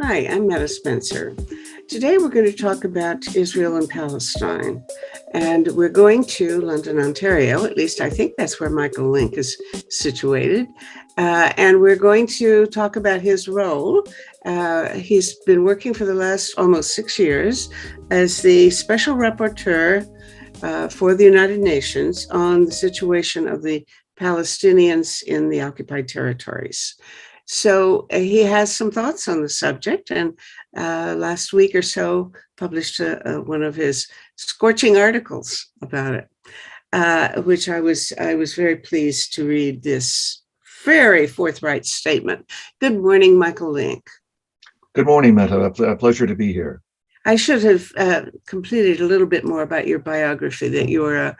Hi, I'm Meta Spencer. Today we're going to talk about Israel and Palestine. And we're going to London, Ontario. At least I think that's where Michael Link is situated. And we're going to talk about his role. He's been working for the last almost 6 years as the special rapporteur for the United Nations on the situation of the Palestinians in the occupied territories. So he has some thoughts on the subject, and last week or so published one of his scorching articles about it, which I was very pleased to read this very forthright statement. Good morning, Michael Link. Good morning, Meta. A pleasure to be here. I should have completed a little bit more about your biography, that you're a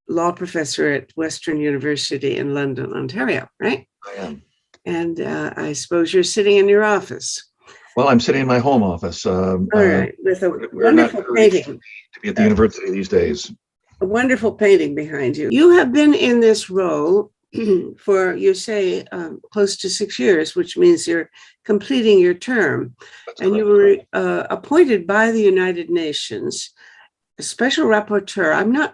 law professor at Western University in London, Ontario, right? I am. And I suppose you're sitting in your office. Well, I'm sitting in my home office. All right, with a We're not wonderful encouraged painting, to be at the university these days. a wonderful painting behind you. You have been in this role for, you say, close to 6 years, which means you're completing your term. That's And you correct. were appointed by the United Nations, a special rapporteur.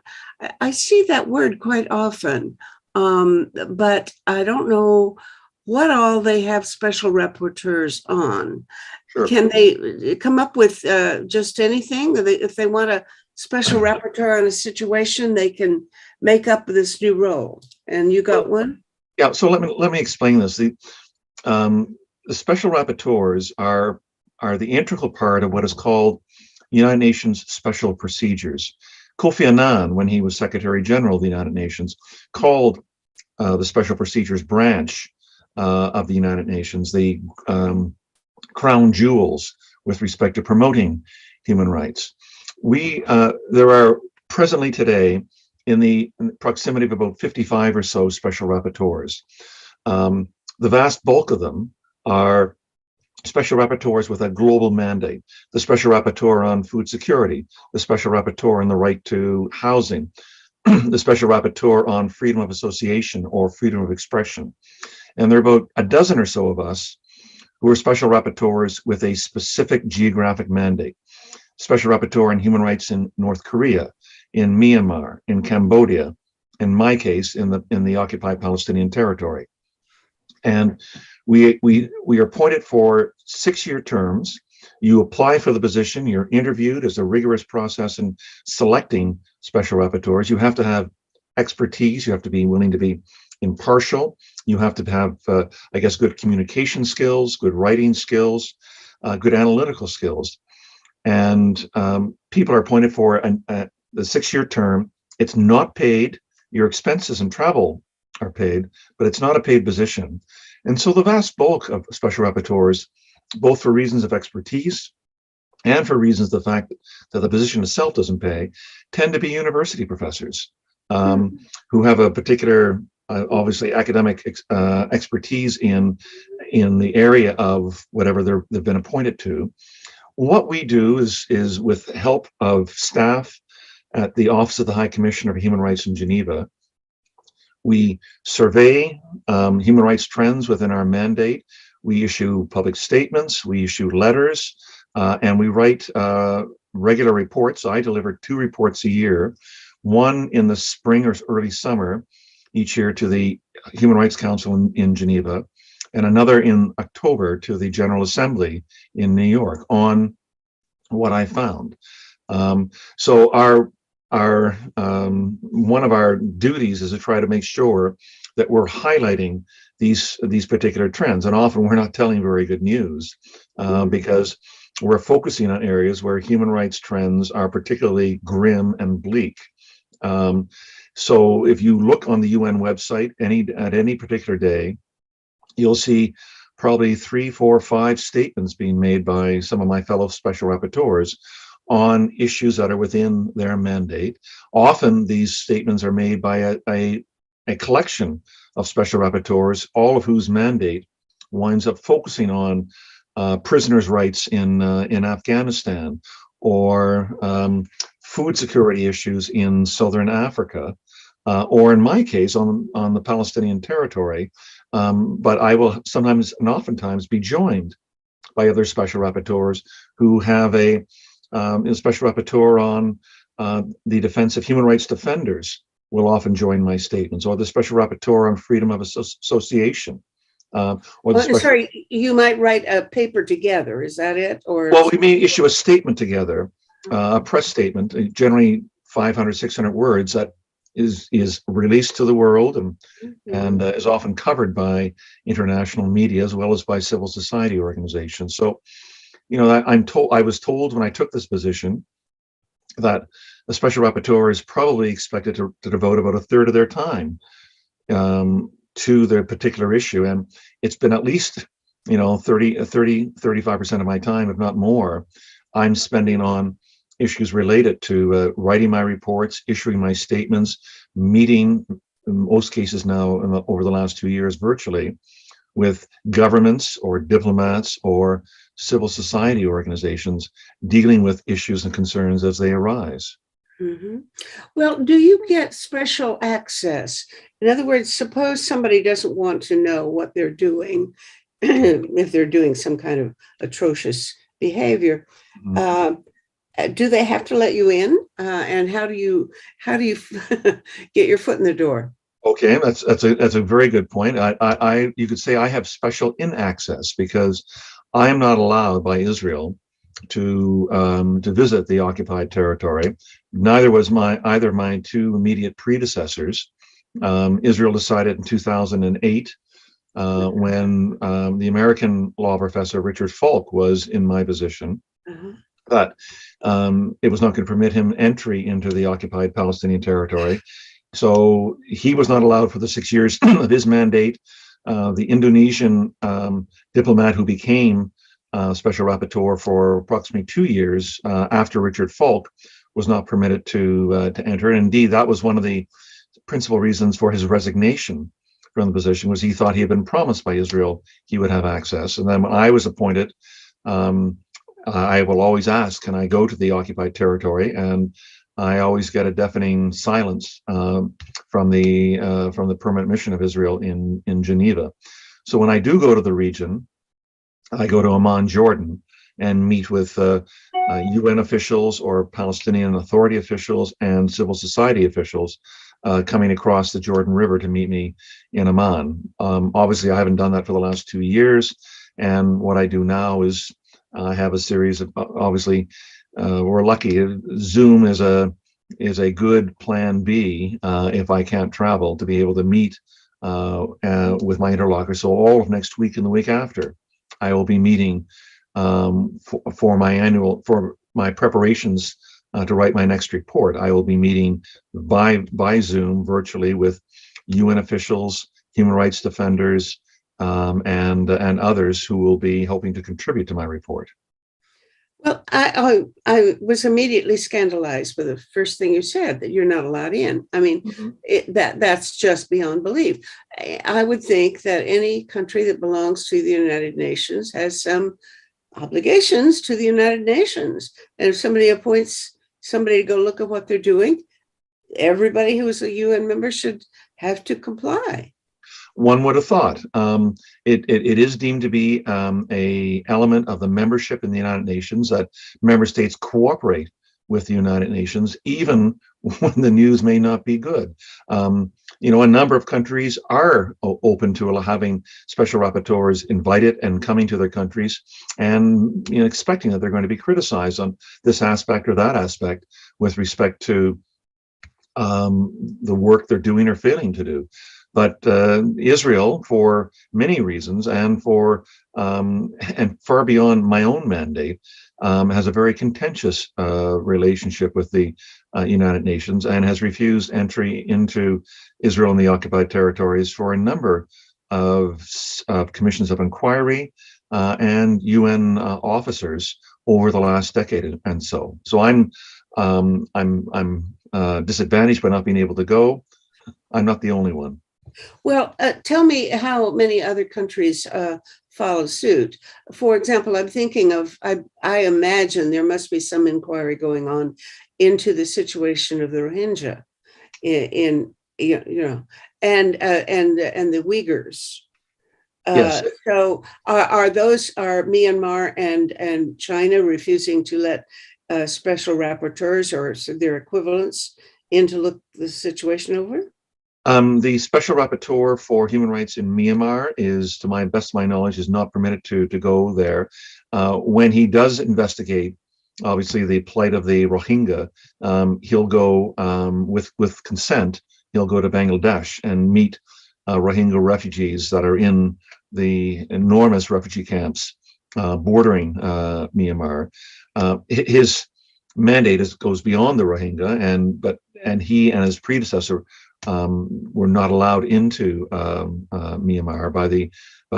I see that word quite often, but I don't know what all they have special rapporteurs on. Sure. Can they come up with just anything? If they want a special rapporteur on a situation, they can make up this new role. And you got one? Yeah. So let me explain this. The special rapporteurs are the integral part of what is called United Nations Special Procedures. Kofi Annan, when he was Secretary General of the United Nations, called the Special Procedures branch of the United Nations the crown jewels with respect to promoting human rights. There are presently today in the proximity of about 55 or so special rapporteurs. The vast bulk of them are special rapporteurs with a global mandate: the special rapporteur on food security, the special rapporteur on the right to housing, the special rapporteur on freedom of association or freedom of expression. And there are about a dozen or so of us who are special rapporteurs with a specific geographic mandate. Special rapporteur on human rights in North Korea, in Myanmar, in Cambodia, in my case, in the occupied Palestinian territory. And we are appointed for 6-year terms. You apply for the position, you're interviewed. As a rigorous process in selecting special rapporteurs. You have to have expertise, you have to be willing to be impartial, you have to have, good communication skills, good writing skills, good analytical skills. And people are appointed for the 6-year term. It's not paid. Your expenses and travel are paid, but it's not a paid position. And so the vast bulk of special rapporteurs, both for reasons of expertise and for reasons of the fact that the position itself doesn't pay, tend to be university professors who have a particular, obviously, academic expertise in the area of whatever they've been appointed to. What we do is with help of staff at the Office of the High Commissioner for Human Rights in Geneva, we survey human rights trends within our mandate. We issue public statements, we issue letters, and we write regular reports. I deliver 2 reports a year, one in the spring or early summer each year to the Human Rights Council in Geneva, and another in October to the General Assembly in New York on what I found. So our one of our duties is to try to make sure that we're highlighting these particular trends, and often we're not telling very good news because we're focusing on areas where human rights trends are particularly grim and bleak. So if you look on the UN website at any particular day, you'll see probably 3, 4, 5 statements being made by some of my fellow special rapporteurs on issues that are within their mandate. Often these statements are made by a collection of special rapporteurs, all of whose mandate winds up focusing on prisoners' rights in Afghanistan, or food security issues in Southern Africa, or in my case on the Palestinian territory. But I will sometimes and oftentimes be joined by other special rapporteurs who have a special rapporteur on the defense of human rights defenders will often join my statements, or the special rapporteur on freedom of association. Or the special, sorry, you might write a paper together. Is that it? Or well, we may issue a statement together, a press statement, generally 500, 600 words that is released to the world and is often covered by international media as well as by civil society organizations. So, you know, I was told when I took this position that a special rapporteur is probably expected to devote about a third of their time to their particular issue. And it's been at least, you know, 35% of my time, if not more, I'm spending on issues related to writing my reports, issuing my statements, meeting, in most cases now over the last 2 years virtually, with governments or diplomats or civil society organizations dealing with issues and concerns as they arise. Mm-hmm. Well, do you get special access? In other words, suppose somebody doesn't want to know what they're doing, if they're doing some kind of atrocious behavior. Do they have to let you in? And how do you get your foot in the door? Okay, that's a very good point. You could say I have special in access because I am not allowed by Israel to visit the occupied territory. Neither was either of my two immediate predecessors. Israel decided in 2008, when the American law professor Richard Falk was in my position, that it was not going to permit him entry into the occupied Palestinian territory. So he was not allowed for the 6 years of his mandate. The Indonesian diplomat who became special rapporteur for approximately 2 years after Richard Falk was not permitted to enter. And indeed, that was one of the principal reasons for his resignation from the position, was he thought he had been promised by Israel he would have access. And then when I was appointed, I will always ask, can I go to the occupied territory? And I always get a deafening silence from the permanent mission of Israel in Geneva. So when I do go to the region, I go to Amman, Jordan, and meet with UN officials or Palestinian Authority officials and civil society officials coming across the Jordan River to meet me in Amman. Obviously, I haven't done that for the last 2 years, and what I do now is I have a series of, obviously, we're lucky. Zoom is a good plan B if I can't travel, to be able to meet with my interlocutor. So all of next week and the week after, I will be meeting for my preparations to write my next report. I will be meeting by Zoom virtually with UN officials, human rights defenders, and others who will be helping to contribute to my report. Well, I was immediately scandalized by the first thing you said, that you're not allowed in. I mean, that's just beyond belief. I would think that any country that belongs to the United Nations has some obligations to the United Nations. And if somebody appoints somebody to go look at what they're doing, everybody who is a UN member should have to comply. One would have thought. It is deemed to be a element of the membership in the United Nations that member states cooperate with the United Nations, even when the news may not be good. You know, a number of countries are open to having special rapporteurs invited and coming to their countries, and you know, expecting that they're going to be criticized on this aspect or that aspect with respect to the work they're doing or failing to do. But Israel, for many reasons, and far beyond my own mandate, has a very contentious relationship with the United Nations, and has refused entry into Israel and the occupied territories for a number of commissions of inquiry and UN officers over the last decade, and so I'm disadvantaged by not being able to go. I'm not the only one. Well, tell me how many other countries follow suit. For example, I'm thinking of, I imagine there must be some inquiry going on into the situation of the Rohingya and the Uyghurs. Yes. So are Myanmar and China refusing to let special rapporteurs or their equivalents in to look the situation over? The special rapporteur for human rights in Myanmar is, to my best of my knowledge, is not permitted to go there. When he does investigate, obviously, the plight of the Rohingya, he'll go with consent. He'll go to Bangladesh and meet Rohingya refugees that are in the enormous refugee camps bordering Myanmar. His mandate goes beyond the Rohingya, and he and his predecessor were not allowed into Myanmar by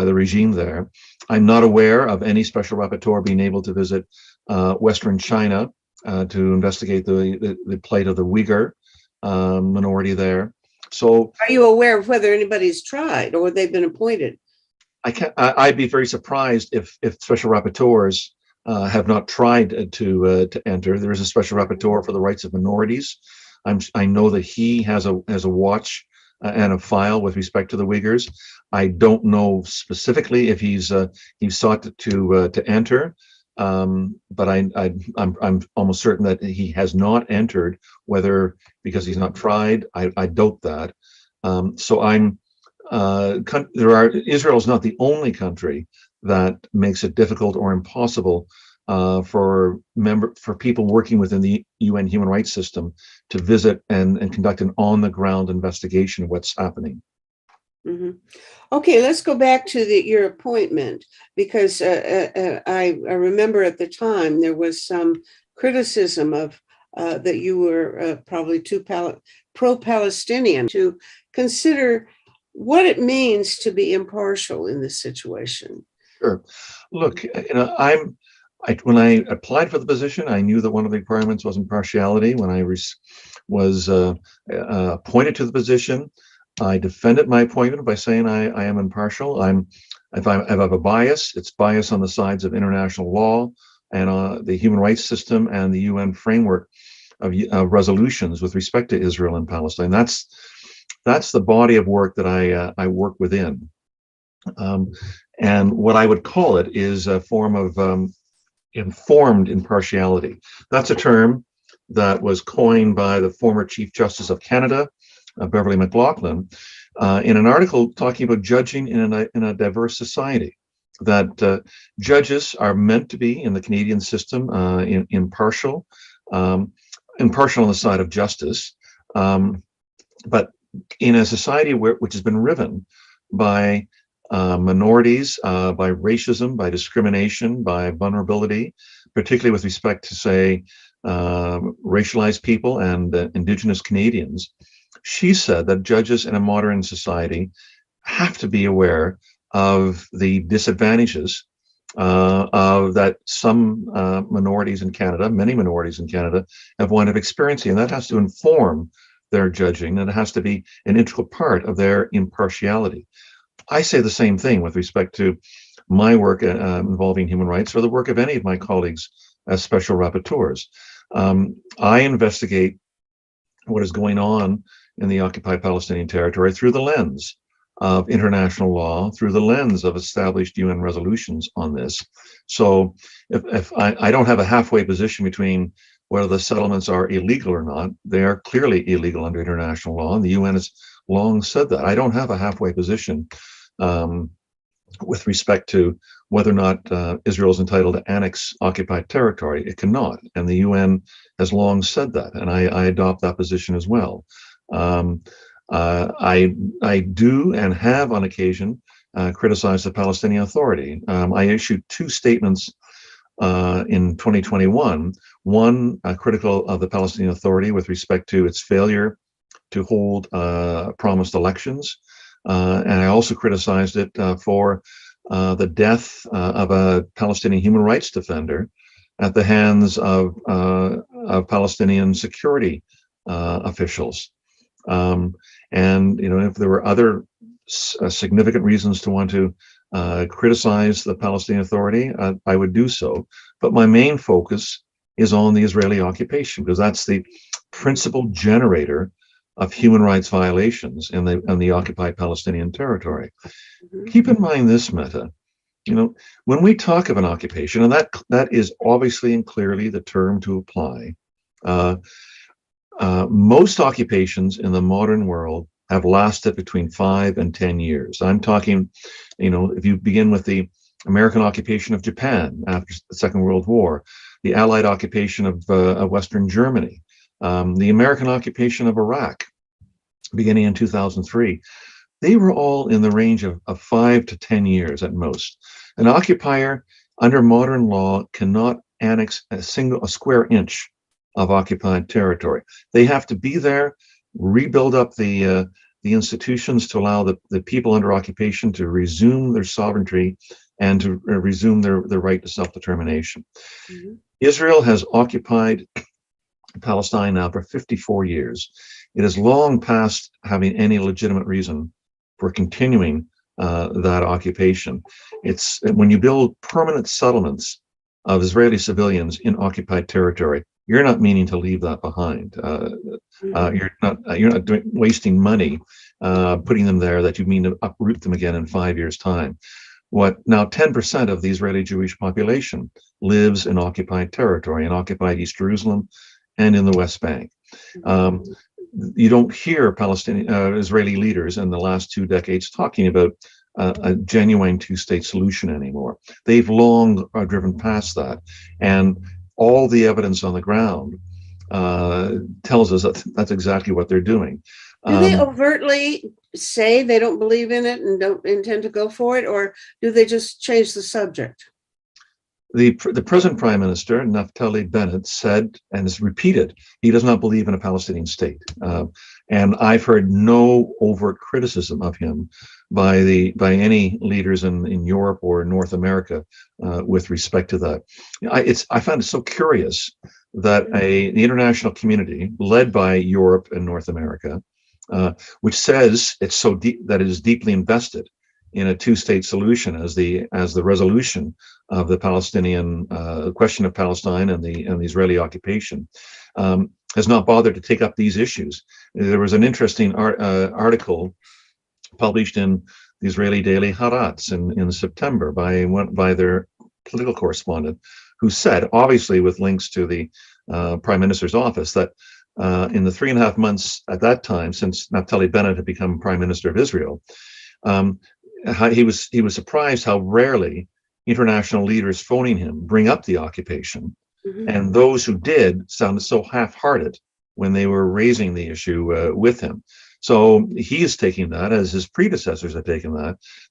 the regime there. I'm not aware of any special rapporteur being able to visit Western China to investigate the plight of the Uyghur minority there. So, are you aware of whether anybody's tried or they've been appointed? I'd be very surprised if special rapporteurs have not tried to enter. There is a special rapporteur for the rights of minorities. I know that he has a watch and a file with respect to the Uyghurs. I don't know specifically if he's sought to enter, but I'm almost certain that he has not entered. Whether because he's not tried, I doubt that. So Israel is not the only country that makes it difficult or impossible for people working within the UN human rights system to visit and conduct an on-the-ground investigation of what's happening. Mm-hmm. Okay, let's go back to your appointment, because I remember at the time there was some criticism of that you were probably too pro-Palestinian to consider what it means to be impartial in this situation. Sure. Look, when I applied for the position, I knew that one of the requirements was impartiality. When I was appointed to the position, I defended my appointment by saying I am impartial. If I have a bias, it's bias on the sides of international law and the human rights system and the UN framework of resolutions with respect to Israel and Palestine. That's the body of work that I work within. And what I would call it is a form of informed impartiality. That's a term that was coined by the former Chief Justice of Canada, Beverly McLaughlin, in an article talking about judging in a diverse society. That judges are meant to be in the Canadian system impartial on the side of justice, but in a society which has been riven by minorities, by racism, by discrimination, by vulnerability, particularly with respect to, say, racialized people and Indigenous Canadians. She said that judges in a modern society have to be aware of the disadvantages of that some minorities in Canada, many minorities in Canada, have wound up experiencing, and that has to inform their judging, and it has to be an integral part of their impartiality. I say the same thing with respect to my work involving human rights or the work of any of my colleagues as special rapporteurs. I investigate what is going on in the occupied Palestinian territory through the lens of international law, through the lens of established UN resolutions on this. So if I don't have a halfway position between whether the settlements are illegal or not, they are clearly illegal under international law, and the UN has long said that. I don't have a halfway position with respect to whether or not Israel is entitled to annex occupied territory. It cannot, and the UN has long said that, and I adopt that position as well. I do and have on occasion criticized the Palestinian Authority. I issued two statements in 2021, one critical of the Palestinian Authority with respect to its failure to hold promised elections, and I also criticized it for the death of a Palestinian human rights defender at the hands of Palestinian security officials. And if there were other significant reasons to want to criticize the Palestinian Authority, I would do so. But my main focus is on the Israeli occupation, because that's the principal generator of human rights violations in the occupied Palestinian territory. Mhm. Keep in mind this, Meta. When we talk of an occupation, and that is obviously and clearly the term to apply, uh, most occupations in the modern world have lasted between 5 and 10 years. I'm talking, if you begin with the American occupation of Japan after the Second World War, the Allied occupation of Western Germany, the American occupation of Iraq beginning in 2003, they were all in the range of 5 to 10 years at most. An occupier under modern law cannot annex a square inch of occupied territory. They have to be there, rebuild up the institutions to allow the people under occupation to resume their sovereignty and to resume their right to self-determination. Mhm. Israel has occupied Palestine now for 54 years. It is long past having any legitimate reason for continuing that occupation. It's when you build permanent settlements of Israeli civilians in occupied territory, you're not meaning to leave that behind. You're not wasting money putting them there that you mean to uproot them again in 5 years' time. What now 10% of the Israeli Jewish population lives in occupied territory, in occupied East Jerusalem and in the West Bank. Um, you don't hear Palestinian Israeli leaders in the last 2 decades talking about a genuine two-state solution anymore. They've long driven past that, and all the evidence on the ground tells us that that's exactly what they're doing. Do they overtly say they don't believe in it and don't intend to go for it, or do they just change the subject? The present Prime Minister, Naftali Bennett, said and has repeated he does not believe in a Palestinian state. And I've heard no overt criticism of him by any leaders in Europe or North America with respect to that. I found it so curious that the international community, led by Europe and North America, which says it's so deep that it is deeply invested in a two-state solution as the resolution of the Palestinian question of Palestine and the Israeli occupation, has not bothered to take up these issues. There was an interesting article published in the Israeli daily Haaretz in September by their political correspondent, who said, obviously with links to the Prime Minister's office, that in the 3.5 months at that time since Naftali Bennett had become Prime Minister of Israel, he was surprised how rarely international leaders phoning him bring up the occupation, and those who did sounded so half-hearted when they were raising the issue with him. So he is taking that, as his predecessors have taken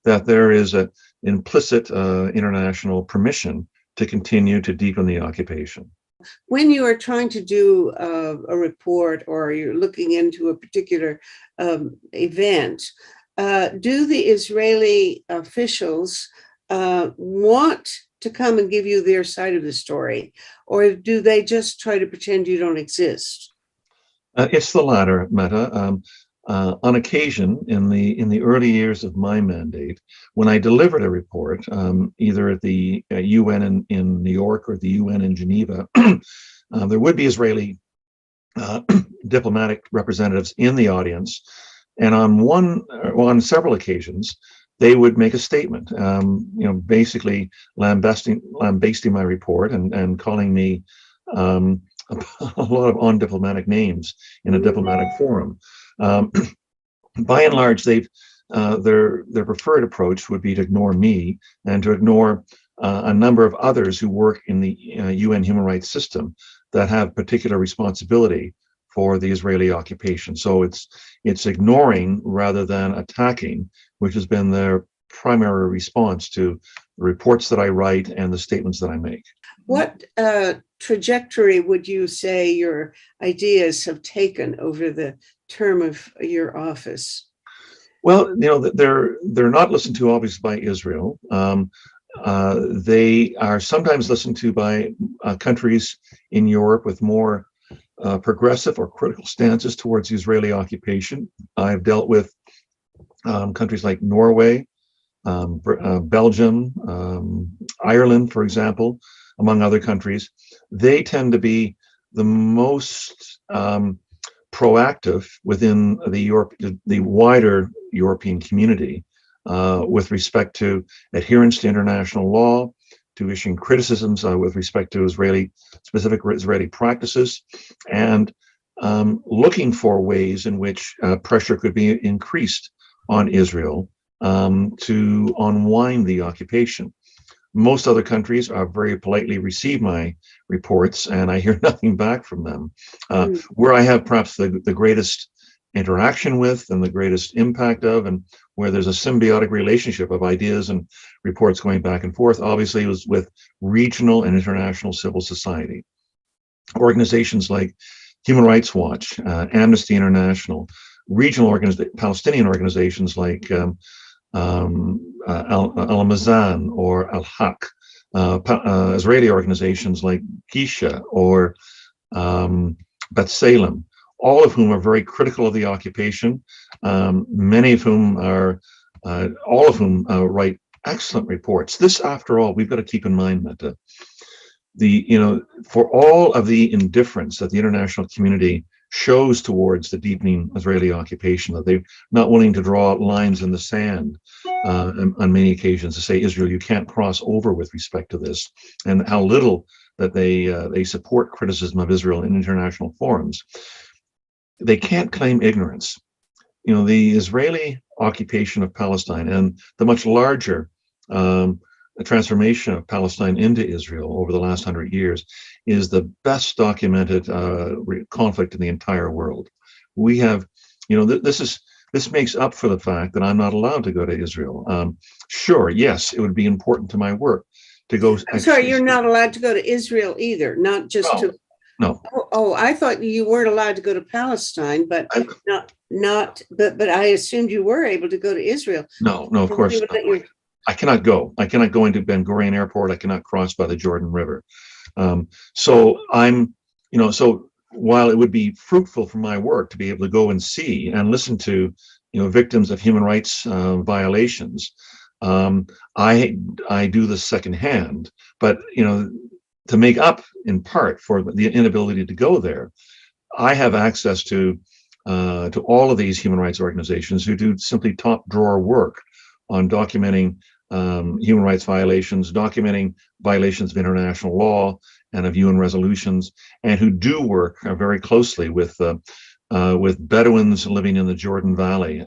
that there is an implicit international permission to continue to deepen the occupation. When you are trying to do a report or you're looking into a particular event, do the Israeli officials want to come and give you their side of the story, or do they just try to pretend you don't exist? It's the latter, Meta. On occasion, in the early years of my mandate, when I delivered a report, either at the UN in New York or the UN in Geneva, there would be Israeli diplomatic representatives in the audience, and on several occasions, they would make a statement, basically lambasting my report and calling me a lot of undiplomatic names in a diplomatic forum. By and large, their preferred approach would be to ignore me and to ignore a number of others who work in the UN human rights system that have particular responsibility for the Israeli occupation. So it's ignoring rather than attacking, which has been their primary response to the reports that I write and the statements that I make. What trajectory would you say your ideas have taken over the term of your office? Well, they're not listened to obviously by Israel. They are sometimes listened to by countries in Europe with more progressive or critical stances towards the Israeli occupation. I've dealt with countries like Norway, Belgium, Ireland, for example, among other countries. They tend to be the most proactive within the wider European community with respect to adherence to international law, to issuing criticisms with respect to specific Israeli practices, and looking for ways in which pressure could be increased on Israel to unwind the occupation. Most other countries very politely receive my reports, and I hear nothing back from them. Where I have perhaps the greatest interaction with and the greatest impact of, and where there's a symbiotic relationship of ideas and reports going back and forth, obviously was with regional and international civil society. Organizations like Human Rights Watch, Amnesty International, regional Palestinian organizations like Al-Mazan or Al-Haq, Israeli organizations like Gisha or B'Tselem, all of whom are very critical of the occupation, many of whom all of whom write excellent reports. This, after all, we've got to keep in mind that for all of the indifference that the international community shows towards the deepening Israeli occupation, that they're not willing to draw lines in the sand on many occasions to say, Israel, you can't cross over with respect to this, and how little that they support criticism of Israel in international forums. They can't claim ignorance. The Israeli occupation of Palestine and the much larger transformation of Palestine into Israel over the last 100 years is the best documented conflict in the entire world. We have, this makes up for the fact that I'm not allowed to go to Israel. Sure, yes, it would be important to my work to go. I'm sorry, you're not allowed to go to Israel either, not just to. No. Oh, I thought you weren't allowed to go to Palestine, but but I assumed you were able to go to Israel. No, of course not. I cannot go. I cannot go into Ben Gurion Airport. I cannot cross by the Jordan River. So while it would be fruitful for my work to be able to go and see and listen to, victims of human rights violations, I do this secondhand. But to make up in part for the inability to go there, I have access to all of these human rights organizations who do simply top drawer work on documenting human rights violations, documenting violations of international law and of UN resolutions, and who do work very closely with Bedouins living in the Jordan Valley,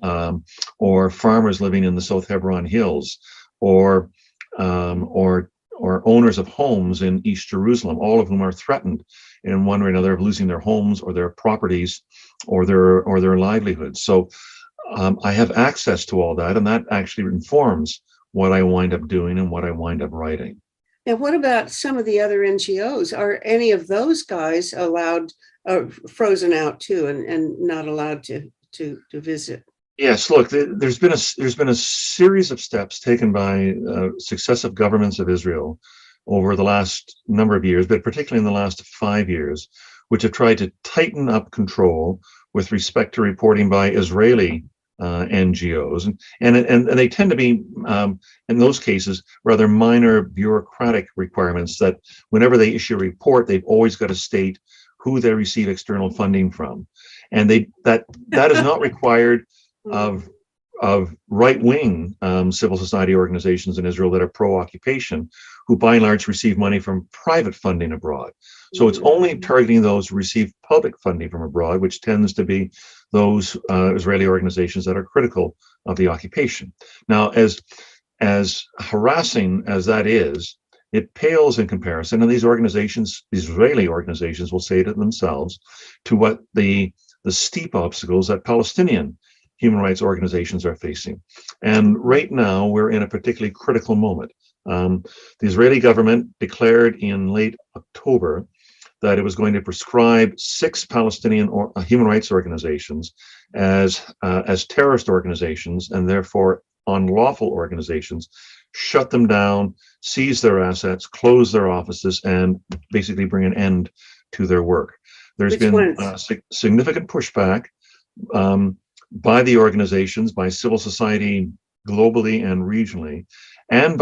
or farmers living in the South Hebron Hills, or owners of homes in East Jerusalem, all of whom are threatened in one way or another of losing their homes or their properties or their livelihoods. So I have access to all that, and that actually informs what I wind up doing and what I wind up writing. And what about some of the other NGOs? Are any of those guys allowed, frozen out too, and not allowed to visit? Yes, look, there's been a series of steps taken by successive governments of Israel over the last number of years, but particularly in the last 5 years, which have tried to tighten up control with respect to reporting by Israeli NGOs, and they tend to be, in those cases, rather minor bureaucratic requirements that whenever they issue a report, they've always got to state who they receive external funding from, and that is not required of right-wing civil society organizations in Israel that are pro-occupation, who by and large receive money from private funding abroad. So it's only targeting those who receive public funding from abroad, which tends to be those Israeli organizations that are critical of the occupation. Now, as harassing as that is, it pales in comparison, and these Israeli organizations will say to themselves, to what the steep obstacles that Palestinian human rights organizations are facing. And right now, we're in a particularly critical moment. The Israeli government declared in late October that it was going to prescribe 6 Palestinian human rights organizations as terrorist organizations, and therefore unlawful organizations, shut them down, seize their assets, close their offices, and basically bring an end to their work. There's been significant pushback by the organizations, by civil society globally and regionally, and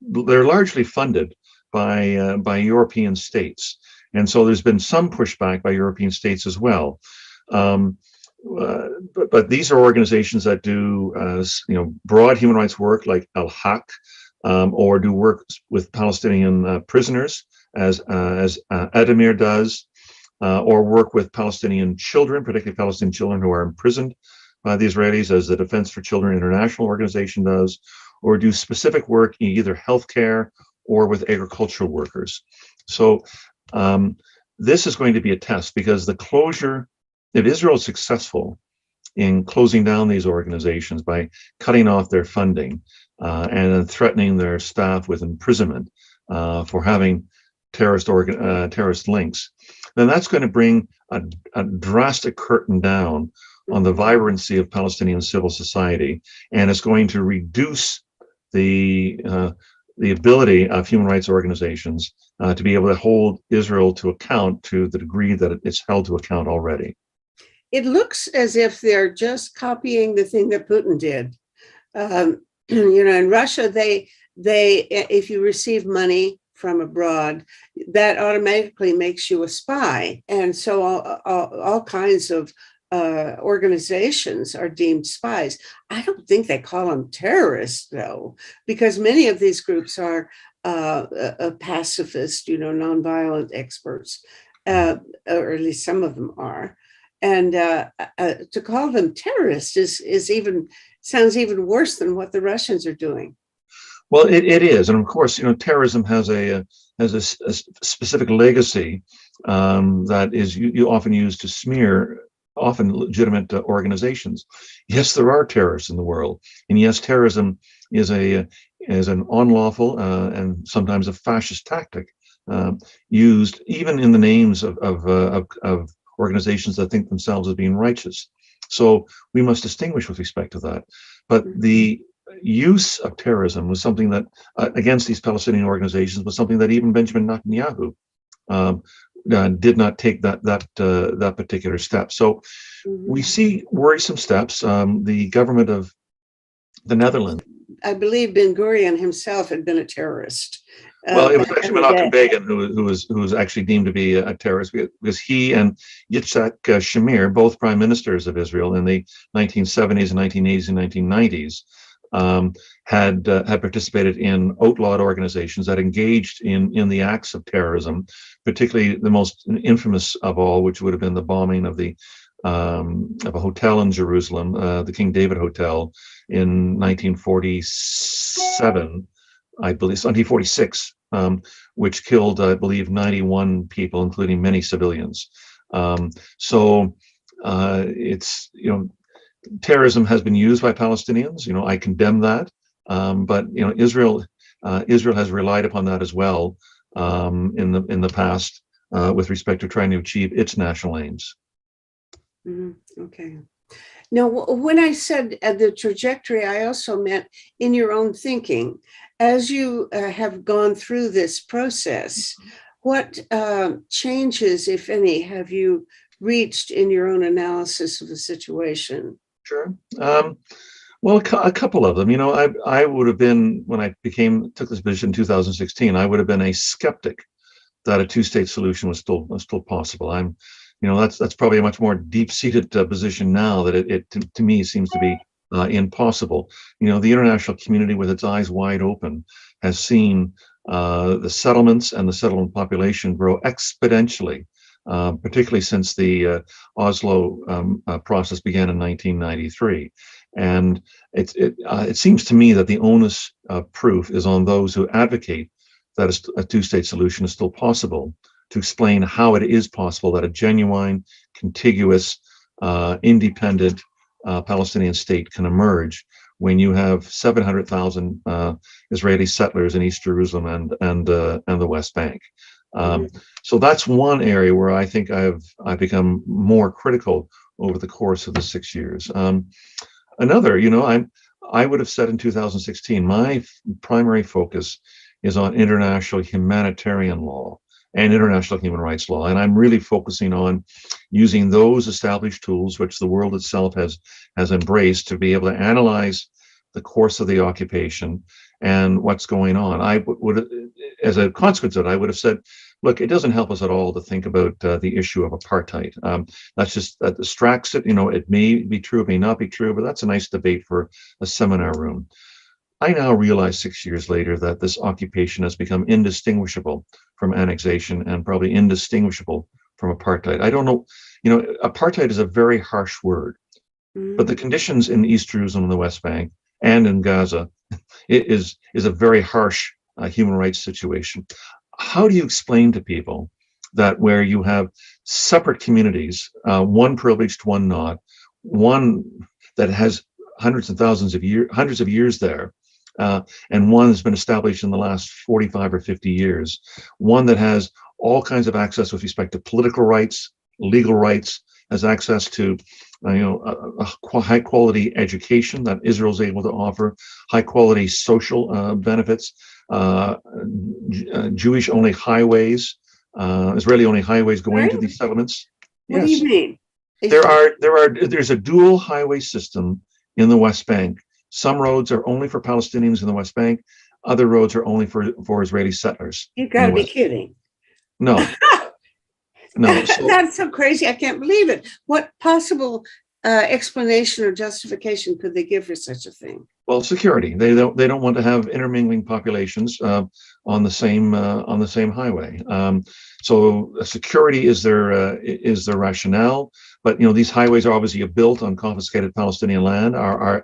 they're largely funded by European states. And so there's been some pushback by European states as well. Um, but these are organizations that do broad human rights work like Al-Haq, or do work with Palestinian prisoners as Adamir does, or work with Palestinian children, particularly Palestinian children who are imprisoned by the Israelis, as the Defense for Children International organization does, or do specific work in either healthcare or with agricultural workers. So this is going to be a test, because the closure, if Israel is successful in closing down these organizations by cutting off their funding and threatening their staff with imprisonment for having terrorist links, then that's going to bring a drastic curtain down on the vibrancy of Palestinian civil society, and it's going to reduce the ability of human rights organizations to be able to hold Israel to account to the degree that it's held to account already. It looks as if they're just copying the thing that Putin did. In Russia, they if you receive money from abroad, that automatically makes you a spy, and so all kinds of organizations are deemed spies. I don't think they call them terrorists, though, because many of these groups are pacifist, nonviolent experts, or at least some of them are. And to call them terrorists sounds even worse than what the Russians are doing. Well, it is, and of course, terrorism has a specific legacy that is you often used to smear often legitimate organizations. Yes, there are terrorists in the world, and yes, terrorism is an unlawful and sometimes a fascist tactic used even in the names of organizations that think themselves as being righteous. So we must distinguish with respect to that. But the use of terrorism was something that against these Palestinian organizations was something that even Benjamin Netanyahu did not take that particular step. So we see worrisome steps. The government of the Netherlands, I believe Ben Gurion himself had been a terrorist. Well, it was actually Menachem Begin who was actually deemed to be a terrorist, because he and Yitzhak Shamir, both prime ministers of Israel in the 1970s and 1980s and 1990s, had participated in outlawed organizations that engaged in the acts of terrorism, particularly the most infamous of all, which would have been the bombing of a hotel in Jerusalem, the King David Hotel, in 1947. I believe 1946, which killed, I believe, 91 people, including many civilians. So it's, terrorism has been used by Palestinians. I condemn that, but Israel has relied upon that as well in the past with respect to trying to achieve its national aims. Okay. Now, when I said the trajectory, I also meant in your own thinking. As you have gone through this process, what changes, if any, have you reached in your own analysis of the situation? Sure. Well, a couple of them. I would have been, when I took this position in 2016, I would have been a skeptic that a two-state solution was still possible. That's probably a much more deep-seated position now, that it to me seems to be impossible. The international community, with its eyes wide open, has seen the settlements and the settlement population grow exponentially, particularly since the Oslo process began in 1993. And it seems to me that the onus of proof is on those who advocate that a two-state solution is still possible, to explain how it is possible that a genuine, contiguous, independent Palestinian state can emerge when you have 700,000 Israeli settlers in East Jerusalem and the West Bank. So that's one area where I think I've become more critical over the course of the 6 years. Another, I would have said in 2016, my primary focus is on international humanitarian law and international human rights law. And I'm really focusing on using those established tools, which the world itself has embraced, to be able to analyze the course of the occupation and what's going on. I would, as a consequence of it, I would have said look, it doesn't help us at all to think about the issue of apartheid. That distracts it. It may be true, it may not be true, but that's a nice debate for a seminar room. I now realize 6 years later that this occupation has become indistinguishable from annexation and probably indistinguishable from apartheid. I don't know, apartheid is a very harsh word, but the conditions in East Jerusalem and the West Bank and in Gaza, it is a very harsh human rights situation. How do you explain to people that where you have separate communities, one privileged, one not, one that has hundreds of years there, and one has been established in the last 45 or 50 years, one that has all kinds of access with respect to political rights, legal rights, has access to a high quality education that Israel's able to offer, high quality social benefits, Jewish only highways, Israeli only highways going to these settlements. What do you mean? There's a dual highway system in the West Bank. Some roads are only for Palestinians in the West Bank. Other roads are only for Israeli settlers. You got to be kidding. No. No. That's so crazy. I can't believe it. What possible explanation or justification could they give for such a thing? Well, security. They don't want to have intermingling populations on the same highway. So security is their rationale. But these highways are obviously built on confiscated Palestinian land,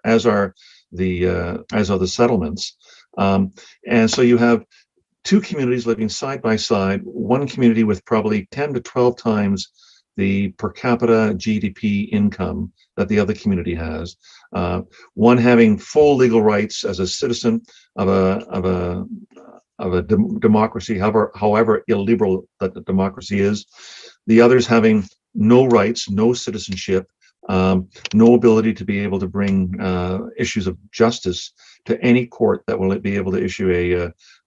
as are the settlements. And so you have two communities living side by side, one community with probably 10 to 12 times the per capita GDP income that the other community has, one having full legal rights as a citizen of a democracy, however illiberal that the democracy is, the others having no rights, no citizenship, no ability to be able to bring issues of justice to any court that will be able to issue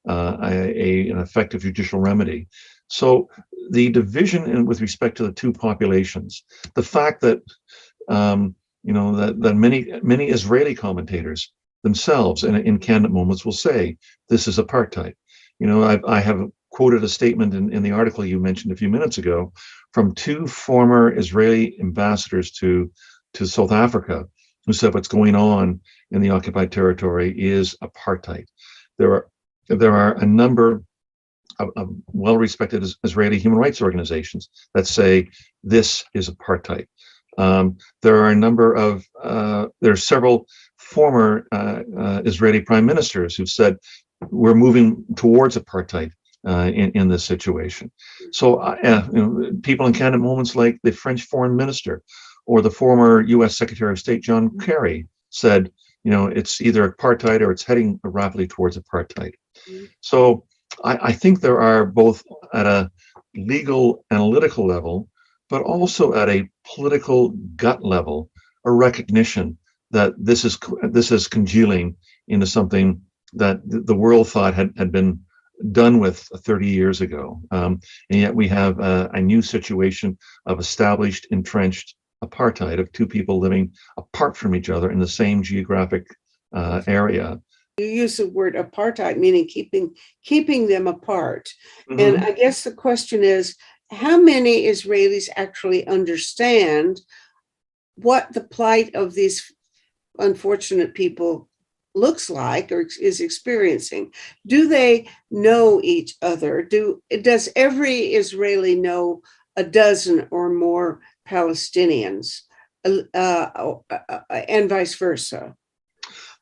an effective judicial remedy. So the division with respect to the two populations, the fact that that many Israeli commentators themselves in candid moments will say this is apartheid. I have quoted a statement in the article you mentioned a few minutes ago from two former Israeli ambassadors to South Africa who said what's going on in the occupied territory is apartheid. There are a number of well-respected Israeli human rights organizations that say this is apartheid. There are several former Israeli prime ministers who've said we're moving towards apartheid in this situation. So people in candid moments like the French foreign minister or the former U.S. Secretary of State John Kerry said, it's either apartheid or it's heading rapidly towards apartheid. So I think there are both at a legal analytical level, but also at a political gut level, a recognition that this is congealing into something that the world thought had been done with 30 years ago. And yet we have a new situation of established, entrenched apartheid of two people living apart from each other in the same geographic area. You use the word apartheid, meaning keeping them apart. And I guess the question is, how many Israelis actually understand what the plight of these unfortunate people looks like or is experiencing? Do they know each other? Does every Israeli know a dozen or more Palestinians, and vice versa?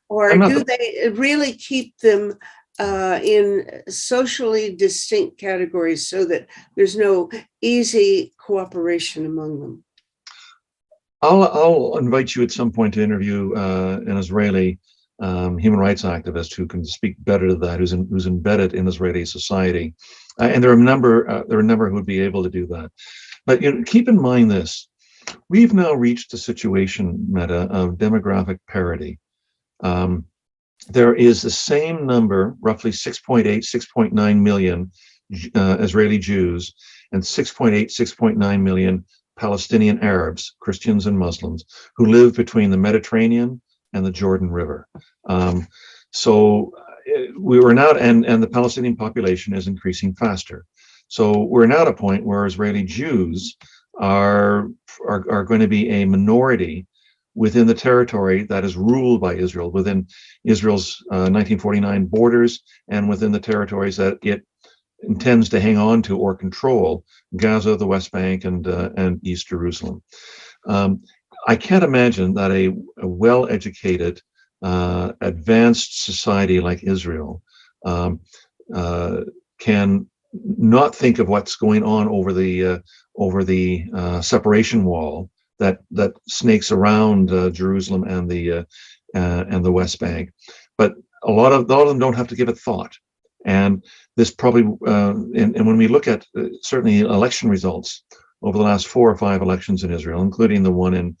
Or do they really keep them in socially distinct categories so that there's no easy cooperation among them? I'll invite you at some point to interview an Israeli human rights activist who can speak better to that, who's embedded in Israeli society, and there are a number who would be able to do that. But keep in mind this: we've now reached a situation, Meta, of demographic parity. There is the same number, roughly 6.8, 6.9 million Israeli Jews and 6.8, 6.9 million Palestinian Arabs, Christians and Muslims, who live between the Mediterranean and the Jordan River. So we were now, and the Palestinian population is increasing faster. So we're now at a point where Israeli Jews are going to be a minority within the territory that is ruled by Israel, within Israel's 1949 borders, and within the territories that it intends to hang on to or control: Gaza, the West Bank, and East Jerusalem. I can't imagine that a well-educated, advanced society like Israel can not think of what's going on over the separation wall that snakes around Jerusalem and the West Bank. But a lot of them don't have to give it thought. And this probably, and when we look at certainly election results over the last 4 or 5 elections in Israel, including the one in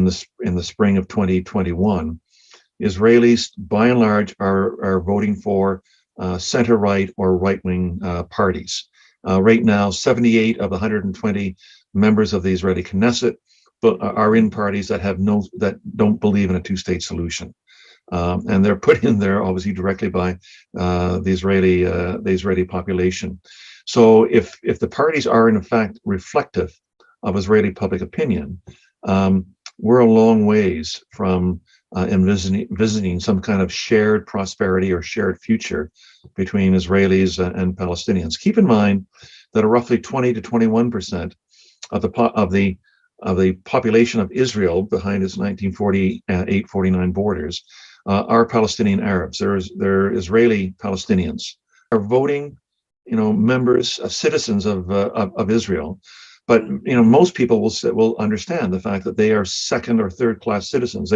the spring of 2021, Israelis by and large are voting for center-right or right-wing parties. Right now, 78 of 120 members of the Israeli Knesset are in parties that don't believe in a two-state solution. And they're put in there obviously directly by the Israeli population. So if the parties are in fact reflective of Israeli public opinion, we're a long ways from envisioning some kind of shared prosperity or shared future between Israelis and Palestinians. Keep in mind that roughly 20 to 21% of the population of Israel behind its 1948-49 borders are Palestinian Arabs. They're Israeli Palestinians, are voting, members, citizens of Israel. But most people will understand the fact that they are second or third class citizens.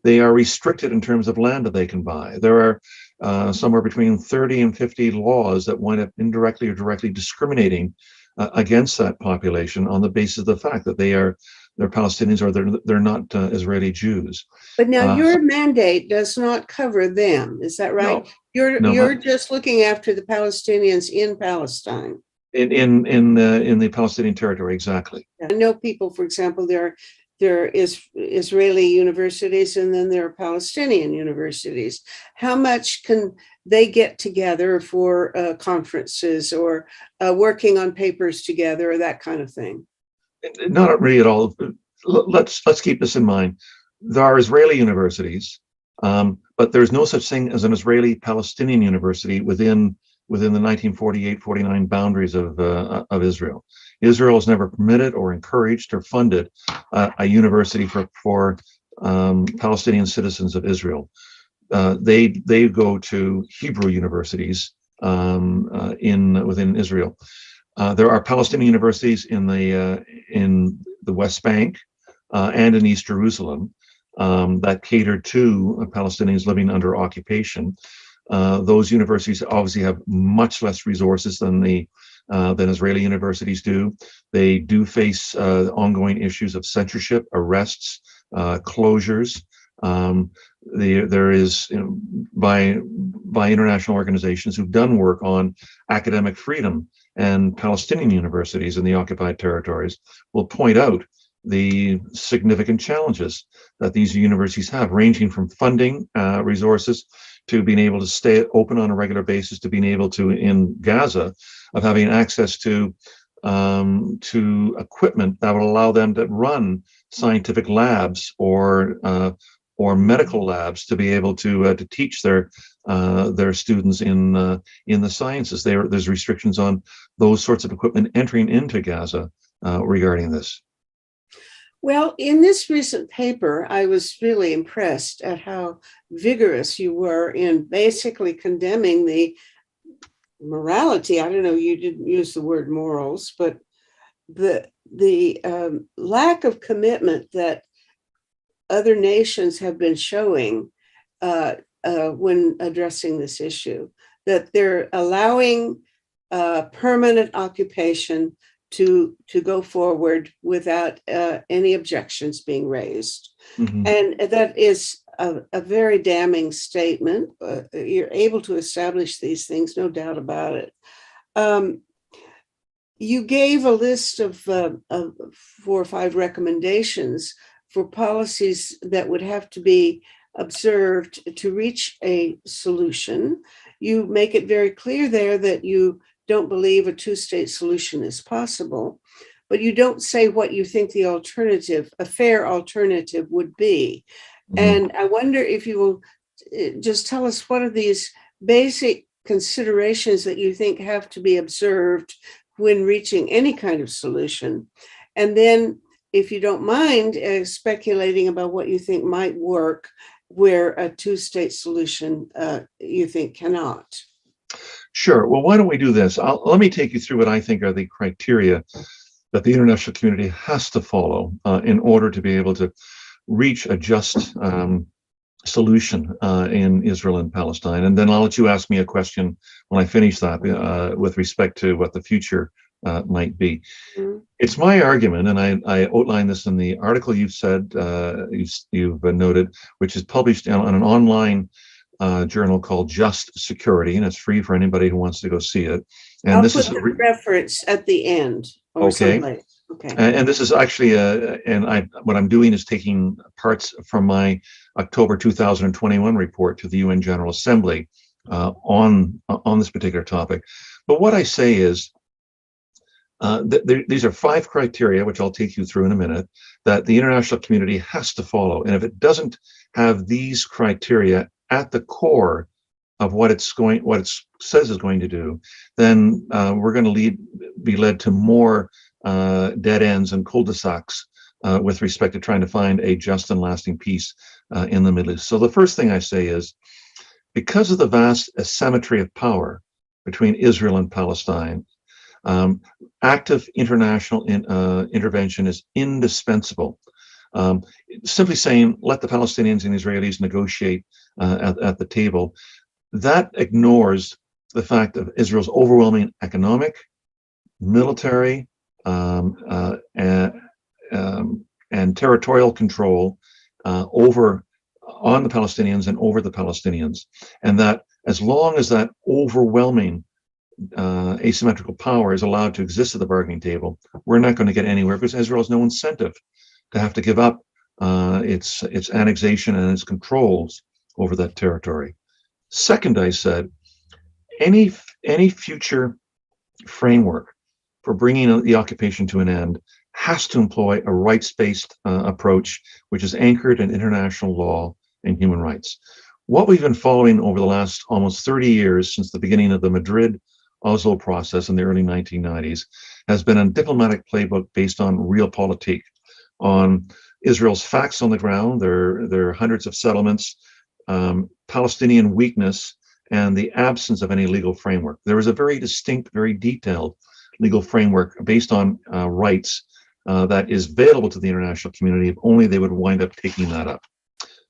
They are restricted in terms of land that they can buy. There are somewhere between 30 and 50 laws that wind up indirectly or directly discriminating against that population on the basis of the fact that they're Palestinians or they're not Israeli Jews. But now your mandate does not cover them, is that right? No, you're just looking after the Palestinians in Palestine. In the Palestinian territory, exactly. I know people, for example, there is Israeli universities and then there are Palestinian universities. How much can they get together for conferences or working on papers together or that kind of thing? Not really at all. Let's keep this in mind. There are Israeli universities, but there's no such thing as an Israeli-Palestinian university within the 1948-49 boundaries of Israel. Israel has never permitted or encouraged or funded a university for Palestinian citizens of Israel. They go to Hebrew universities within Israel. There are Palestinian universities in the West Bank and in East Jerusalem that cater to Palestinians living under occupation. Those universities obviously have much less resources than Israeli universities do. They do face ongoing issues of censorship, arrests, closures. There is, by international organizations who've done work on academic freedom, and Palestinian universities in the occupied territories will point out the significant challenges that these universities have, ranging from funding resources to being able to stay open on a regular basis, to being able to, in Gaza, of having access to equipment that would allow them to run scientific labs or medical labs to be able to teach their students in the sciences. There's restrictions on those sorts of equipment entering into Gaza regarding this. Well, in this recent paper, I was really impressed at how vigorous you were in basically condemning the morality. I don't know, you didn't use the word morals, but the lack of commitment that other nations have been showing when addressing this issue, that they're allowing permanent occupation to go forward without any objections being raised. Mm-hmm. And that is a very damning statement. You're able to establish these things, no doubt about it. You gave a list of 4 or 5 recommendations for policies that would have to be observed to reach a solution. You make it very clear there that you don't believe a two-state solution is possible, but you don't say what you think the alternative, a fair alternative, would be. And I wonder if you will just tell us what are these basic considerations that you think have to be observed when reaching any kind of solution. And then, if you don't mind speculating about what you think might work where a two-state solution you think cannot. Sure. Well, why don't we do this? Let me take you through what I think are the criteria that the international community has to follow in order to be able to reach a just solution in Israel and Palestine. And then I'll let you ask me a question when I finish that with respect to what the future might be. Mm-hmm. It's my argument, and I outline this in the article you've said, you've noted, which is published on an online journal called Just Security, and it's free for anybody who wants to go see it. And I'll put the reference at the end. Or okay. Someplace. Okay. And this is actually what I'm doing is taking parts from my October 2021 report to the UN General Assembly on this particular topic. But what I say is these are 5 criteria, which I'll take you through in a minute, that the international community has to follow. And if it doesn't have these criteria at the core of what it says is going to do, then we're going to be led to more dead ends and cul-de-sacs with respect to trying to find a just and lasting peace in the Middle East. So the first thing I say is, because of the vast asymmetry of power between Israel and Palestine, active international intervention is indispensable. Simply saying, let the Palestinians and Israelis negotiate at the table, that ignores the fact of Israel's overwhelming economic, military, and territorial control on the Palestinians and over the Palestinians, and that as long as that overwhelming asymmetrical power is allowed to exist at the bargaining table, we're not going to get anywhere, because Israel has no incentive to have to give up its annexation and its controls over that territory. Second, I said, any future framework for bringing the occupation to an end has to employ a rights-based approach, which is anchored in international law and human rights. What we've been following over the last almost 30 years, since the beginning of the Madrid Oslo process in the early 1990s, has been a diplomatic playbook based on realpolitik, on Israel's facts on the ground, their hundreds of settlements, Palestinian weakness, and the absence of any legal framework. There is a very distinct, very detailed legal framework based on rights that is available to the international community if only they would wind up taking that up.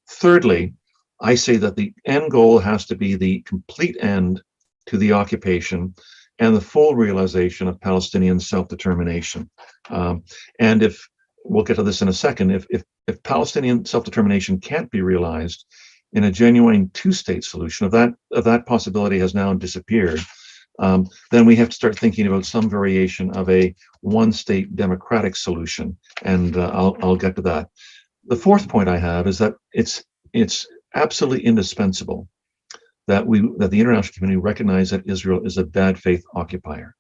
Thirdly, I say that the end goal has to be the complete end to the occupation and the full realization of Palestinian self-determination. And if we'll get to this in a second, if Palestinian self-determination can't be realized in a genuine two-state solution, if that possibility has now disappeared, then we have to start thinking about some variation of a one-state democratic solution, and I'll get to that. The fourth point I have is that it's absolutely indispensable that the international community recognize that Israel is a bad faith occupier.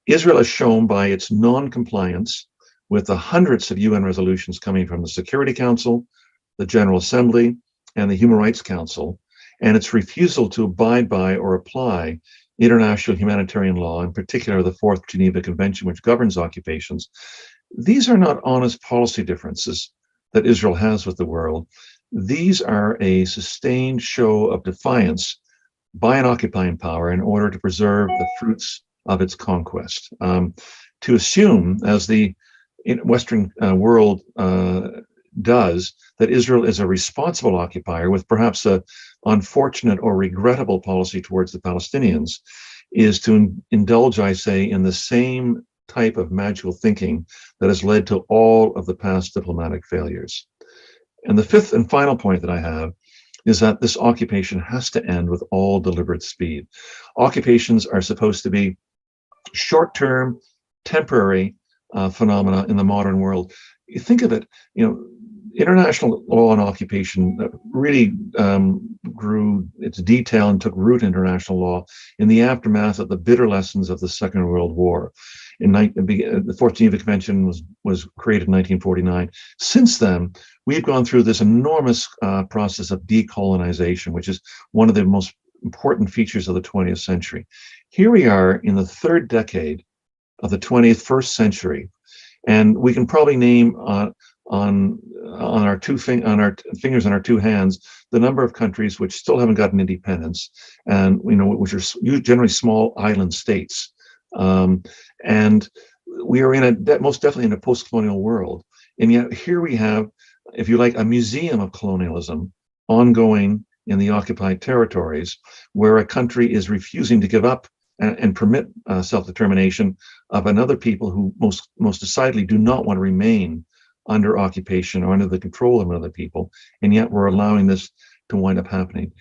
Israel has shown by its non-compliance with the hundreds of UN resolutions coming from the Security Council, the General Assembly, and the Human Rights Council, and its refusal to abide by or apply international humanitarian law, in particular the Fourth Geneva Convention, which governs occupations. These are not honest policy differences that Israel has with the world. These are a sustained show of defiance by an occupying power in order to preserve the fruits of its conquest. To assume, as the Western world does, that Israel is a responsible occupier with perhaps an unfortunate or regrettable policy towards the Palestinians is to indulge, I say, in the same type of magical thinking that has led to all of the past diplomatic failures. And the fifth and final point that I have is that this occupation has to end with all deliberate speed. Occupations are supposed to be short-term, temporary phenomena in the modern world. You think of it, international law on occupation really grew its detail and took root in international law in the aftermath of the bitter lessons of the Second World War. The 14th Geneva Convention was created in 1949. Since then, we've gone through this enormous process of decolonization, which is one of the most important features of the 20th century. Here we are in the third decade of the 21st century, and we can probably name on our fingers on our two hands the number of countries which still haven't gotten independence, and which are generally small island states. And we are most definitely in a post-colonial world, and yet here we have, if you like, a museum of colonialism ongoing in the occupied territories, where a country is refusing to give up and permit self-determination of another people who most decidedly do not want to remain under occupation or under the control of another people, and yet we're allowing this to wind up happening.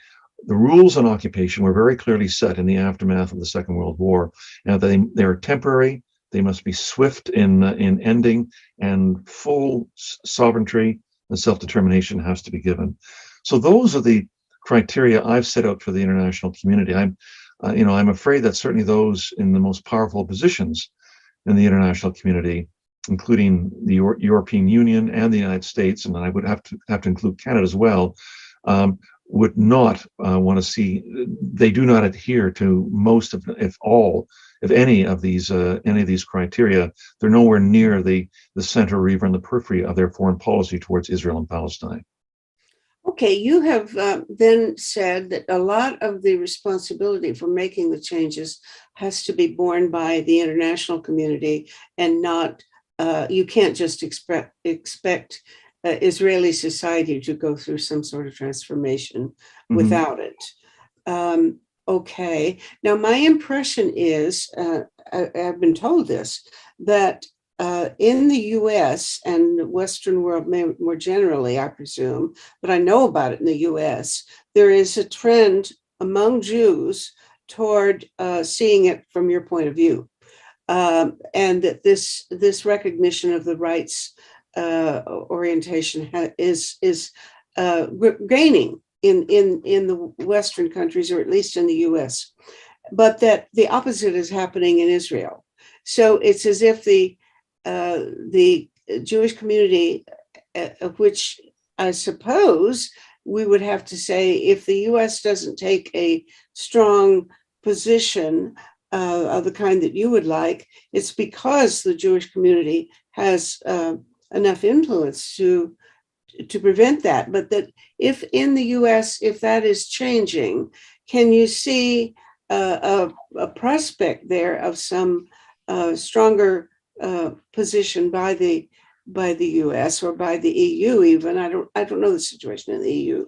The rules on occupation were very clearly set in the aftermath of the Second World War, and they are temporary. They must be swift in ending, and full sovereignty and self-determination has to be given. So those are the criteria I've set out for the international community. I'm afraid that certainly those in the most powerful positions in the international community, including the European Union and the United States, and I would have to include Canada as well, would not want to see. They do not adhere to most of, if any of these criteria. They're nowhere near the center or even the periphery of their foreign policy towards Israel and Palestine. Okay, you have then said that a lot of the responsibility for making the changes has to be borne by the international community, and not, you can't just expect Israeli society to go through some sort of transformation without it. Okay, now my impression is, I've been told this, that in the US and the Western world more generally, I presume, but I know about it in the US, there is a trend among Jews toward seeing it from your point of view. And that this recognition of the rights orientation is gaining in the Western countries, or at least in the US, but that the opposite is happening in Israel. So it's as if the Jewish community, of which I suppose we would have to say, if the US doesn't take a strong position of the kind that you would like, it's because the Jewish community has enough influence to prevent that. But that if in the US, if that is changing, can you see a prospect there of some stronger position by the US or by the EU even? I don't know the situation in the EU.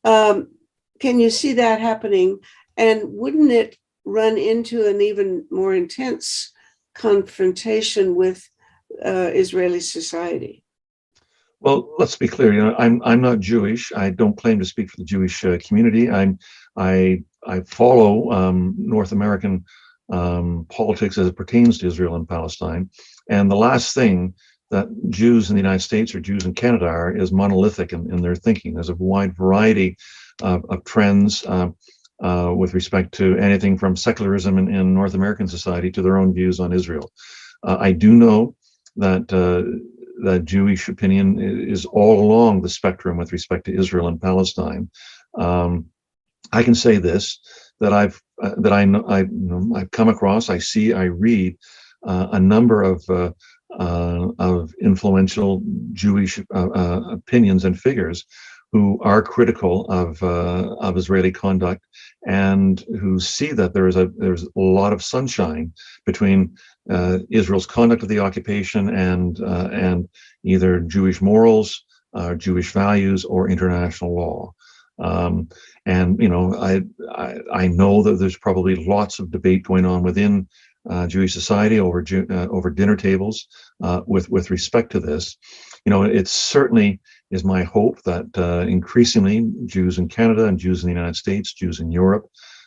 Can you see that happening? And wouldn't it run into an even more intense confrontation with Israeli society? Well, let's be clear. I'm not Jewish. I don't claim to speak for the Jewish community. I follow North American politics as it pertains to Israel and Palestine. And the last thing that Jews in the United States or Jews in Canada are is monolithic in their thinking. There's a wide variety of trends with respect to anything from secularism in North American society to their own views on Israel. I do know that that Jewish opinion is all along the spectrum with respect to Israel and Palestine. I can say this, that I've come across, I see, I read a number of influential Jewish opinions and figures who are critical of Israeli conduct, and who see that there's a lot of sunshine between Israel's conduct of the occupation and either Jewish morals, Jewish values, or international law. And I know that there's probably lots of debate going on within Jewish society over dinner tables with respect to this. It certainly is my hope that increasingly Jews in Canada and Jews in the United States, Jews in Europe,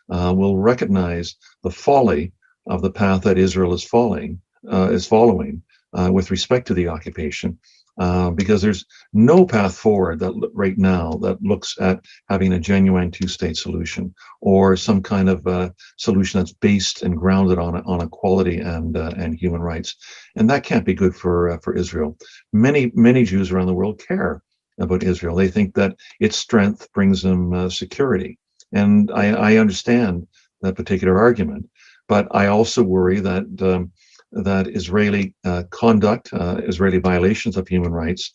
will recognize the folly of the path that Israel is following with respect to the occupation, because there's no path forward right now that looks at having a genuine two-state solution or some kind of solution that's based and grounded on equality and human rights, and that can't be good for Israel. Many Jews around the world care about Israel. They think that its strength brings them security, and I understand that particular argument, but I also worry that Israeli conduct, Israeli violations of human rights,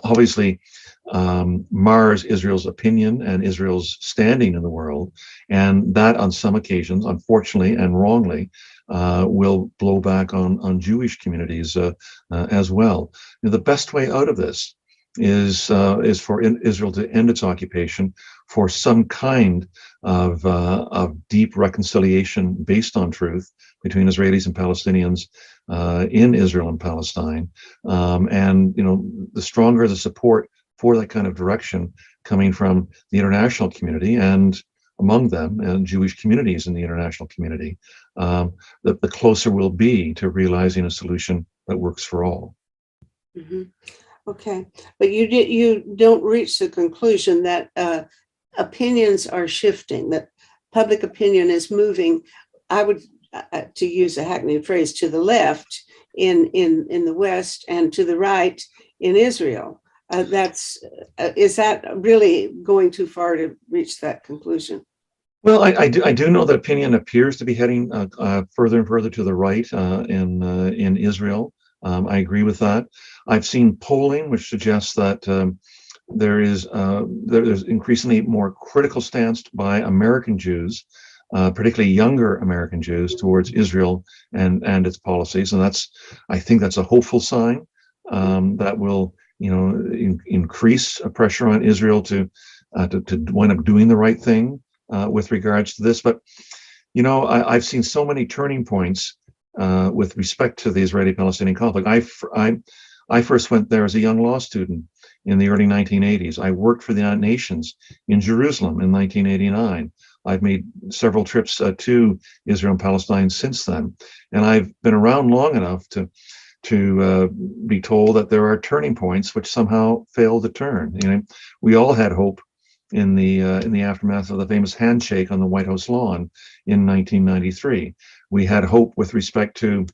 obviously mars Israel's opinion and Israel's standing in the world, and that on some occasions, unfortunately and wrongly, will blow back on Jewish communities as well. The best way out of this is for Israel to end its occupation, for some kind of deep reconciliation based on truth between Israelis and Palestinians in Israel and Palestine. And the stronger the support for that kind of direction coming from the international community, and among them and Jewish communities in the international community, the closer we'll be to realizing a solution that works for all. Mm-hmm. Okay, but you don't reach the conclusion that opinions are shifting, that public opinion is moving. I would, to use a hackneyed phrase, to the left in the West and to the right in Israel. Is that really going too far to reach that conclusion? Well, I do know that opinion appears to be heading further and further to the right in Israel. I agree with that. I've seen polling which suggests that there's increasingly more critical stance by American Jews, particularly younger American Jews, towards Israel and its policies, and I think that's a hopeful sign that will increase pressure on Israel to wind up doing the right thing with regards to this. But I've seen so many turning points with respect to the Israeli-Palestinian conflict. I first went there as a young law student in the early 1980s. I worked for the United Nations in Jerusalem in 1989. I've made several trips to Israel and Palestine since then, and I've been around long enough to be told that there are turning points which somehow fail to turn. We all had hope in the aftermath of the famous handshake on the White House lawn in 1993. We had hope with respect to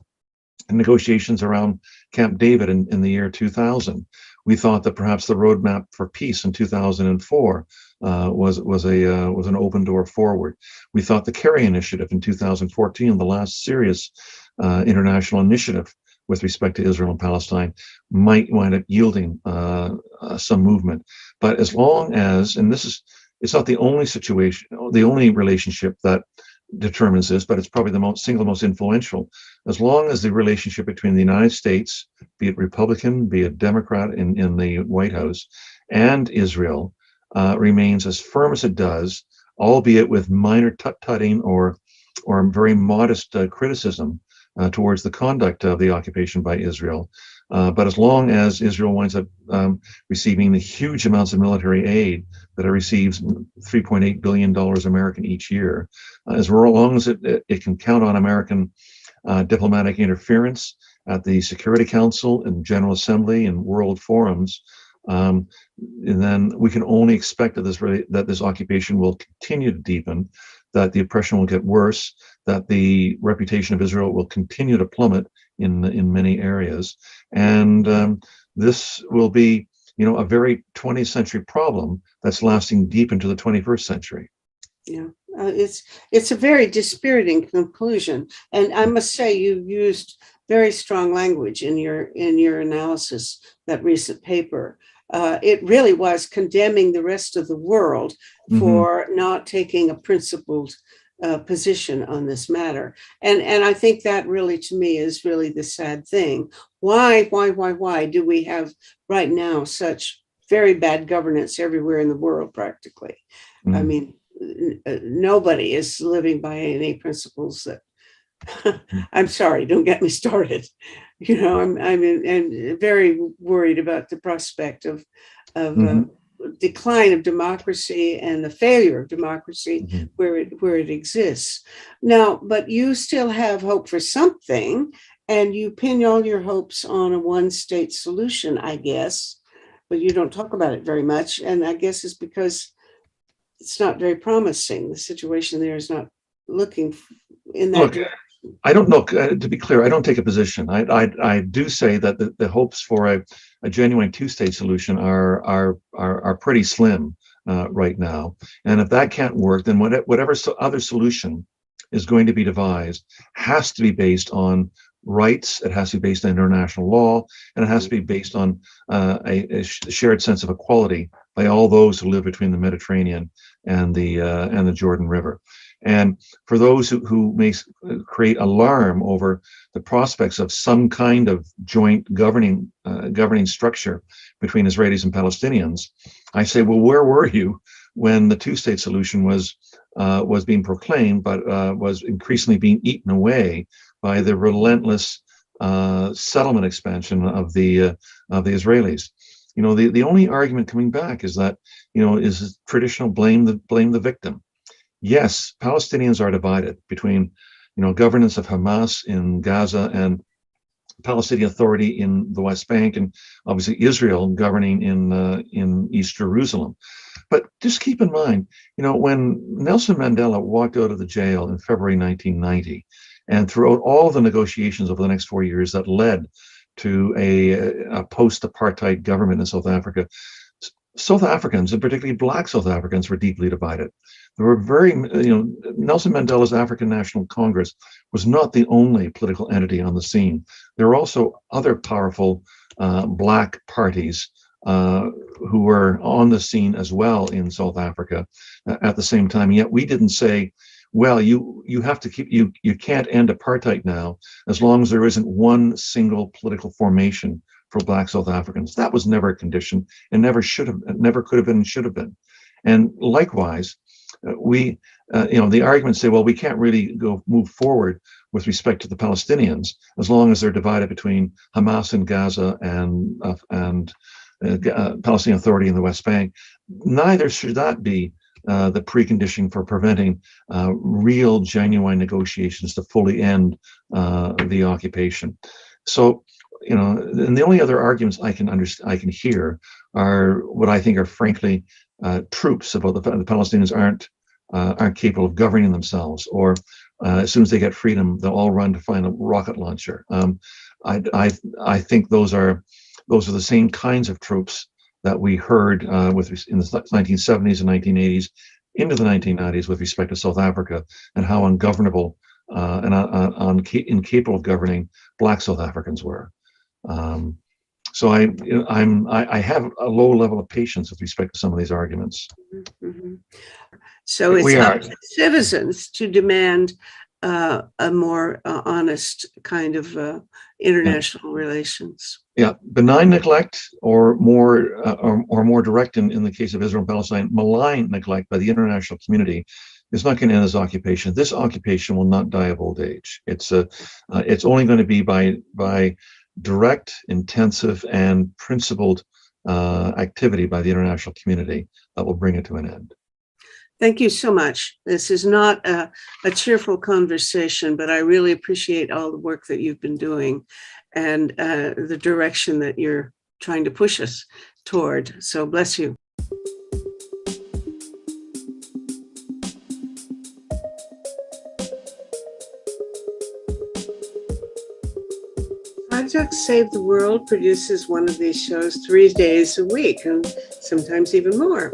negotiations around Camp David in the year 2000. We thought that perhaps the roadmap for peace in 2004 was an open door forward. We thought the Kerry Initiative in 2014, the last serious international initiative with respect to Israel and Palestine, might wind up yielding some movement. But as long as, and it's not the only situation, the only relationship that determines this, but it's probably the single most influential. As long as the relationship between the United States, be it Republican, be it Democrat in the White House, and Israel remains as firm as it does, albeit with minor tut-tutting or very modest criticism towards the conduct of the occupation by Israel. But as long as Israel winds up receiving the huge amounts of military aid that it receives, $3.8 billion American each year, as long as it can count on American diplomatic interference at the Security Council and General Assembly and world forums, and then we can only expect that this occupation will continue to deepen, that the oppression will get worse, that the reputation of Israel will continue to plummet in many areas, and this will be, a very 20th century problem that's lasting deep into the 21st century. Yeah, it's a very dispiriting conclusion, and I must say you used very strong language in your analysis, that recent paper. It really was condemning the rest of the world for not taking a principled position on this matter. And I think that really, to me, is really the sad thing. Why do we have right now such very bad governance everywhere in the world, practically? I mean, nobody is living by any principles that I'm sorry, don't get me started. I'm very worried about the prospect of decline of democracy and the failure of democracy where it exists now. But you still have hope for something, And you pin all your hopes on a one-state solution, I guess, but you don't talk about it very much. And I guess it's because it's not very promising. The situation there is not looking in that Look, direction. I don't know. To be clear, I don't take a position. I do say that the hopes for a genuine two-state solution are pretty slim right now. And if that can't work, then whatever other solution is going to be devised has to be based on rights. It has to be based on international law, and it has to be based on a shared sense of equality by all those who live between the Mediterranean and the Jordan River. And for those who may create alarm over the prospects of some kind of joint governing structure between Israelis and Palestinians, I say, well, where were you when the two-state solution was being proclaimed, but was increasingly being eaten away by the relentless settlement expansion of the Israelis? You know, the only argument coming back is that, you know, is traditional blame the victim. Yes, Palestinians are divided between, you know, governance of Hamas in Gaza and Palestinian Authority in the West Bank, and obviously Israel governing in East Jerusalem. But just keep in mind, you know, when Nelson Mandela walked out of the jail in February 1990, and throughout all the negotiations over the next 4 years that led to a post-apartheid government in South Africa, South Africans, and particularly Black South Africans, were deeply divided. There were Nelson Mandela's African National Congress was not the only political entity on the scene. There were also other powerful Black parties who were on the scene as well in South Africa at the same time. Yet we didn't say, well, you have to you can't end apartheid now as long as there isn't one single political formation for Black South Africans. That was never a condition, and never could have been, and should have been. And likewise, the arguments say, well, we can't really move forward with respect to the Palestinians as long as they're divided between Hamas in Gaza and Palestinian Authority in the West Bank. Neither should that be the precondition for preventing real, genuine negotiations to fully end the occupation. So, you know, and the only other arguments I can hear are what I think are frankly troops about the Palestinians aren't capable of governing themselves, or as soon as they get freedom, they'll all run to find a rocket launcher. I think those are the same kinds of troops that we heard in the 1970s and 1980s into the 1990s with respect to South Africa, and how ungovernable and incapable of governing Black South Africans were. So I have a low level of patience with respect to some of these arguments. Mm-hmm. So it's up to citizens to demand a more honest kind of international relations. Yeah, benign neglect, or more direct in the case of Israel and Palestine, malign neglect by the international community is not going to end this occupation. This occupation will not die of old age. It's only going to be by direct, intensive, and principled activity by the international community that will bring it to an end. Thank you so much. This is not a cheerful conversation, but I really appreciate all the work that you've been doing and the direction that you're trying to push us toward. So bless you. Project Save the World produces one of these shows 3 days a week, and sometimes even more.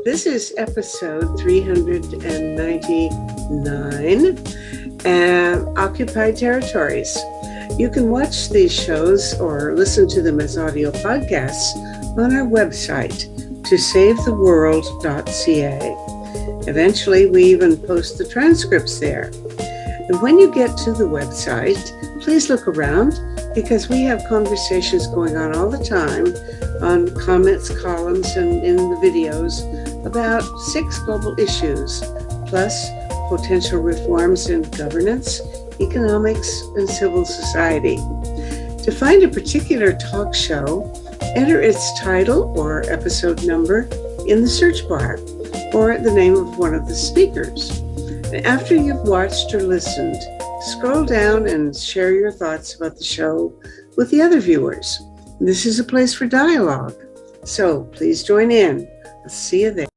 This is episode 399, Occupied Territories. You can watch these shows or listen to them as audio podcasts on our website, tosavetheworld.ca. Eventually, we even post the transcripts there. And when you get to the website, please look around, because we have conversations going on all the time on comments, columns, and in the videos about 6 global issues, plus potential reforms in governance, economics, and civil society. To find a particular talk show, enter its title or episode number in the search bar, or the name of one of the speakers. And after you've watched or listened, scroll down and share your thoughts about the show with the other viewers. This is a place for dialogue, so please join in. I'll see you there.